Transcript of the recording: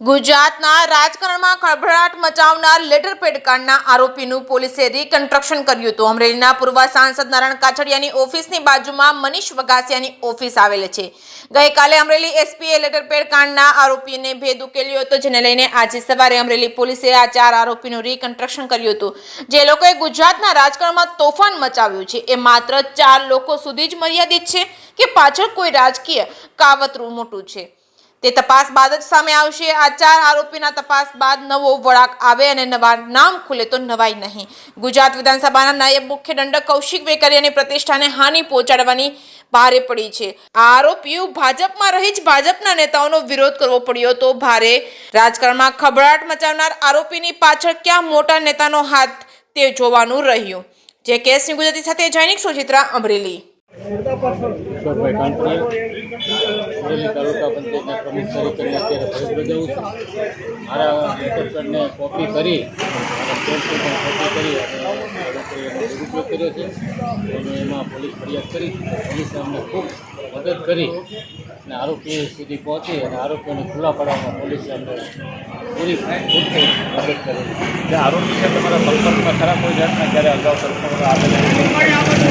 ગુજરાતના રાજકારણમાં ખળભળાટ મચાવનાર લેટરપેડ કાંડના આરોપીનું પોલીસે રિકન્સ્ટ્રક્શન કર્યું હતું। અમરેલીના પૂર્વ સાંસદ નારાયણ કાછડિયાની ઓફિસની બાજુમાં મનીષ વગાસિયાની ઓફિસ આવેલ છે। ગઈકાલે અમરેલી એસપીએ લેટરપેડ કાંડના આરોપીને ભેદ ઉકેલ્યો હતો, જેને લઈને આજે સવારે અમરેલી પોલીસે આ 4 આરોપીનું રિકન્સ્ટ્રક્શન કર્યું હતું। જે લોકોએ ગુજરાતના રાજકારણમાં તોફાન મચાવ્યું છે એ માત્ર 4 લોકો સુધી જ મર્યાદિત છે કે પાછળ કોઈ રાજકીય કાવતરું મોટું છે, તે તપાસ બાદ જ સામે આવશે। આ 4 આરોપીના તપાસ બાદ નવો વળાંક આવે અને નવા નામ ખુલે તો નવાઈ નહીં। ગુજરાત વિધાનસભાના નાયબ મુખ્ય દંડક કૌશિક વેકરિયાની પ્રતિષ્ઠાને હાનિ પહોંચાડવાની ભારે પડી છે। આ આરોપીઓ ભાજપમાં રહી જ ભાજપના નેતાઓનો વિરોધ કરવો પડ્યો તો ભારે રાજકારણમાં ખળભળાટ મચાવનાર આરોપીની પાછળ ક્યાં મોટા નેતાનો હાથ તે જોવાનું રહ્યું। જે કેસની ગુજરાતી સાથે જૈનિક સુચિત્રા અમરેલી। ઈશ્વરભાઈ કાંકરિયા અમરેલી તાલુકા પંચાયતના પ્રમુખ તરીકે અત્યારે ફરજ બજાવું છું। મારા લેટરપેડને કોપી કરી મારા સ્ટેટને પણ કોપી કરી અને લોકોએ એનો દુરુપયોગ કર્યો છે અને એમાં પોલીસ ફરિયાદ કરી। પોલીસે અમને ખૂબ મદદ કરી અને આરોપી સુધી પહોંચી અને આરોપીઓને ખુલ્લા પાડવામાં પોલીસે અમને પૂરી મદદ કરી। જે આરોપી છે તમારા સંપર્કમાં ખરા કોઈ જાતના ક્યારે અગાઉ સંપર્કમાં આવેલા?